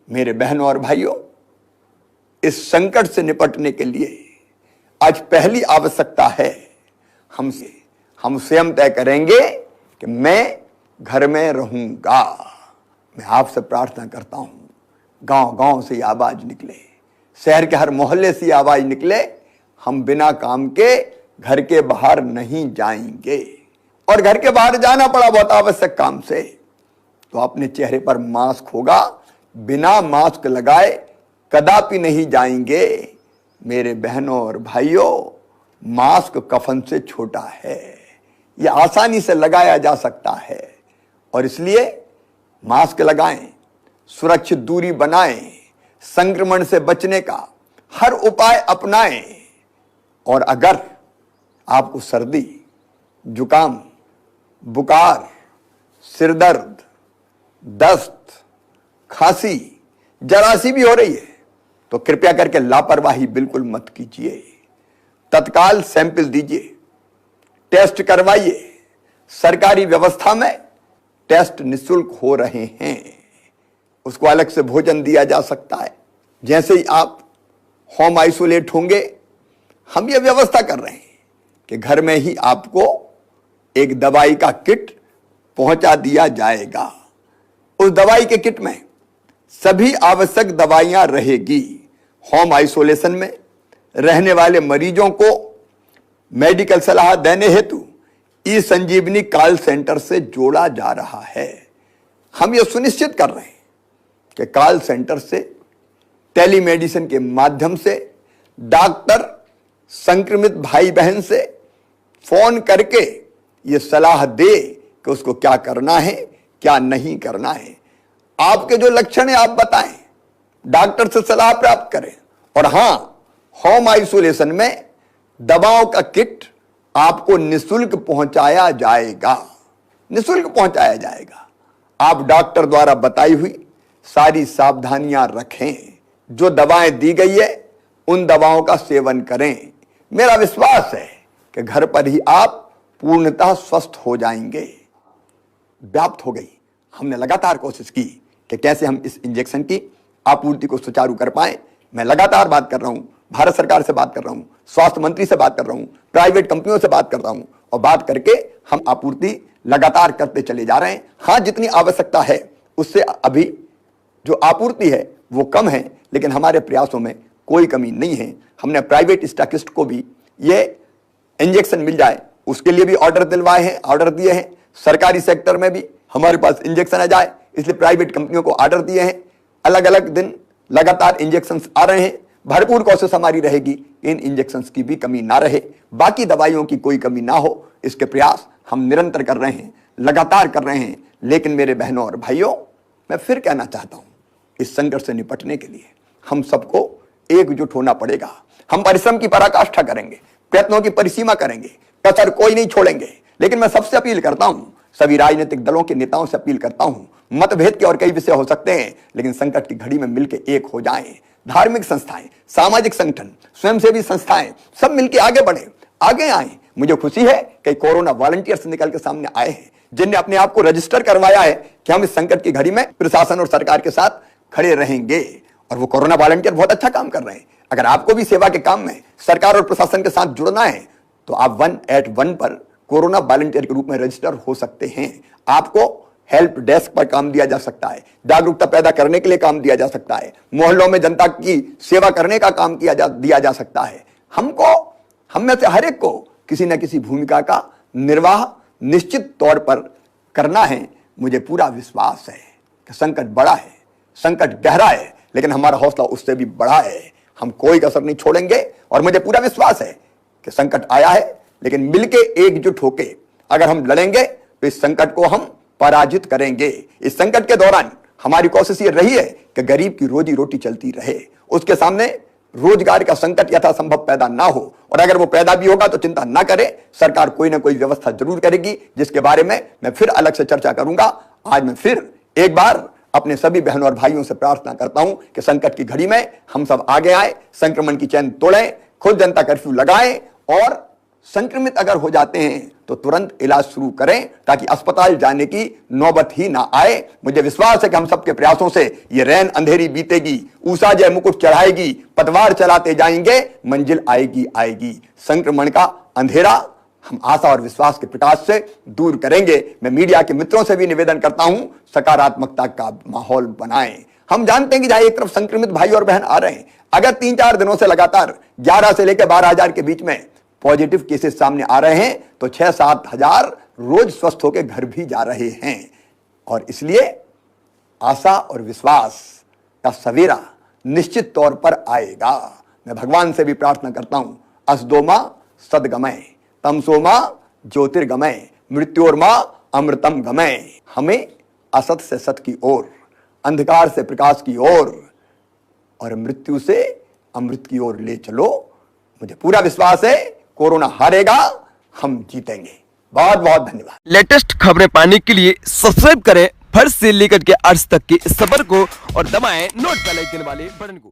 मेरे बहनों और भाइयों, इस संकट से निपटने के लिए आज पहली आवश्यकता है हम स्वयं तय करेंगे कि मैं घर में रहूंगा। मैं आपसे प्रार्थना करता हूं, गांव गांव से ये आवाज निकले, शहर के हर मोहल्ले से ये आवाज निकले, हम बिना काम के घर के बाहर नहीं जाएंगे। और घर के बाहर जाना पड़ा बहुत आवश्यक काम से, तो अपने चेहरे पर मास्क होगा, बिना मास्क लगाए कदापि नहीं जाएंगे। मेरे बहनों और भाइयों, मास्क कफन से छोटा है, यह आसानी से लगाया जा सकता है, और इसलिए मास्क लगाएं, सुरक्षित दूरी बनाएं, संक्रमण से बचने का हर उपाय अपनाएं। और अगर आपको सर्दी, जुकाम, बुखार, सिरदर्द, दस्त, खांसी जरा सी भी हो रही है तो कृपया करके लापरवाही बिल्कुल मत कीजिए। तत्काल सैंपल दीजिए, टेस्ट करवाइए। सरकारी व्यवस्था में टेस्ट निःशुल्क हो रहे हैं, उसको अलग से भोजन दिया जा सकता है। जैसे ही आप होम आइसोलेट होंगे, हम ये व्यवस्था कर रहे हैं कि घर में ही आपको एक दवाई का किट पहुंचा दिया जाएगा। उस दवाई के किट में सभी आवश्यक दवाइयां रहेगी। होम आइसोलेशन में रहने वाले मरीजों को मेडिकल सलाह देने हेतु ई संजीवनी कॉल सेंटर से जोड़ा जा रहा है। हम यह सुनिश्चित कर रहे हैं कि कॉल सेंटर से टेलीमेडिसिन के माध्यम से डॉक्टर संक्रमित भाई बहन से फोन करके यह सलाह दे कि उसको क्या करना है, क्या नहीं करना है। आपके जो लक्षण है आप बताएं, डॉक्टर से सलाह प्राप्त करें। और हां, होम आइसोलेशन में दवाओं का किट आपको निःशुल्क पहुंचाया जाएगा, निःशुल्क पहुंचाया जाएगा। आप डॉक्टर द्वारा बताई हुई सारी सावधानियां रखें। जो दवाएं दी गई है उन दवाओं का सेवन करें। मेरा विश्वास है कि घर पर ही आप पूर्णतः स्वस्थ हो जाएंगे। व्याप्त हो गई, हमने लगातार कोशिश की कि कैसे हम इस इंजेक्शन की आपूर्ति को सुचारू कर पाए। मैं लगातार बात कर रहा हूं, भारत सरकार से बात कर रहा हूं, स्वास्थ्य मंत्री से बात कर रहा हूं, प्राइवेट कंपनियों से बात कर रहा हूं, और बात करके हम आपूर्ति लगातार करते चले जा रहे हैं। हां, जितनी आवश्यकता है उससे अभी जो आपूर्ति है वो कम है, लेकिन हमारे प्रयासों में कोई कमी नहीं है। हमने प्राइवेट स्टॉकिस्ट को भी ये इंजेक्शन मिल जाए उसके लिए भी ऑर्डर दिलवाए हैं, ऑर्डर दिए हैं। सरकारी सेक्टर में भी हमारे पास इंजेक्शन आ जाए इसलिए प्राइवेट कंपनियों को ऑर्डर दिए हैं। अलग अलग दिन लगातार इंजेक्शन आ रहे हैं। भरपूर कोशिश हमारी रहेगी इन इंजेक्शन की भी कमी ना रहे, बाकी दवाइयों की कोई कमी ना हो। इसके प्रयास हम निरंतर कर रहे हैं, लगातार कर रहे हैं। लेकिन मेरे बहनों और भाइयों, मैं फिर कहना चाहता हूं, इस संकट से निपटने के लिए हम सबको एकजुट होना पड़ेगा। हम परिश्रम की पराकाष्ठा करेंगे, प्रयत्नों की परिसीमा करेंगे, कसर कोई नहीं छोड़ेंगे। लेकिन मैं सबसे अपील करता हूं, सभी राजनीतिक दलों के नेताओं से अपील करता हूं, मतभेद के और कई विषय हो सकते हैं, लेकिन संकट की घड़ी में मिलकर एक हो जाएं। धार्मिक संस्थाएं, सामाजिक संगठन, स्वयंसेवी संस्थाएं सब मिलकर आगे बढ़े, आगे आए। मुझे खुशी है कि कोरोना वॉलंटियर्स निकल के सामने आए हैं, जिनने अपने आप को रजिस्टर करवाया है कि हम इस संकट की घड़ी में प्रशासन और सरकार के साथ खड़े रहेंगे। और वो कोरोना वॉलंटियर बहुत अच्छा काम कर रहे हैं। अगर आपको भी सेवा के काम में सरकार और प्रशासन के साथ जुड़ना है तो आप 181 पर कोरोना वॉलंटियर के रूप में रजिस्टर हो सकते हैं। आपको हेल्प डेस्क पर काम दिया जा सकता है, जागरूकता पैदा करने के लिए काम दिया जा सकता है, मोहल्लों में जनता की सेवा करने का काम दिया जा सकता है। हम में से हर एक को किसी न किसी भूमिका का निर्वाह निश्चित तौर पर करना है। मुझे पूरा विश्वास है कि संकट बड़ा है, संकट गहरा है, लेकिन हमारा हौसला उससे भी बड़ा है। हम कोई कसर नहीं छोड़ेंगे और मुझे पूरा विश्वास है कि संकट आया है, लेकिन मिलके एकजुट होके अगर हम लड़ेंगे तो इस संकट को हम पराजित करेंगे। इस संकट के दौरान हमारी कोशिश ये रही है कि गरीब की रोजी रोटी चलती रहे, उसके सामने रोजगार का संकट यथासंभव पैदा ना हो, और अगर वो पैदा भी होगा तो चिंता ना करे, सरकार कोई ना कोई व्यवस्था जरूर करेगी, जिसके बारे में मैं फिर अलग से चर्चा करूंगा। आज मैं फिर एक बार अपने सभी बहनों और भाइयों से प्रार्थना करता हूं कि संकट की घड़ी में हम सब आगे आए, संक्रमण की चैन तोड़ें, खुद जनता कर्फ्यू लगाएं, और संक्रमित अगर हो जाते हैं तो तुरंत इलाज शुरू करें ताकि अस्पताल जाने की नौबत ही ना आए। मुझे विश्वास है कि हम सबके प्रयासों से ये रैन अंधेरी बीतेगी, उषा जय मुकुट चढ़ाएगी, पतवार चलाते जाएंगे, मंजिल आएगी आएगी। संक्रमण का अंधेरा हम आशा और विश्वास के प्रकाश से दूर करेंगे। मैं मीडिया के मित्रों से भी निवेदन करता हूं, सकारात्मकता का माहौल बनाएं। हम जानते हैं कि जहां एक तरफ संक्रमित भाई और बहन आ रहे हैं, अगर 3-4 दिनों से लगातार 11 से लेकर 12,000 के बीच में पॉजिटिव केसेस सामने आ रहे हैं, तो 6-7 हजार रोज स्वस्थ होकर घर भी जा रहे हैं। और इसलिए आशा और विश्वास का सवेरा निश्चित तौर पर आएगा। मैं भगवान से भी प्रार्थना करता हूं, असदोमा सदगमय, तमसोमा ज्योतिर्गमय, मृत्योर्मा अमृतम गमय। हमें असत से सत की ओर, अंधकार से प्रकाश की ओर और मृत्यु से अमृत की ओर ले चलो। मुझे पूरा विश्वास है कोरोना हारेगा, हम जीतेंगे। बहुत बहुत धन्यवाद। लेटेस्ट खबरें पाने के लिए सब्सक्राइब करें फर्स्ट से लेकर के अर्श तक की इस खबर को और दबाएं नोट बेल आइकन वाले बटन को।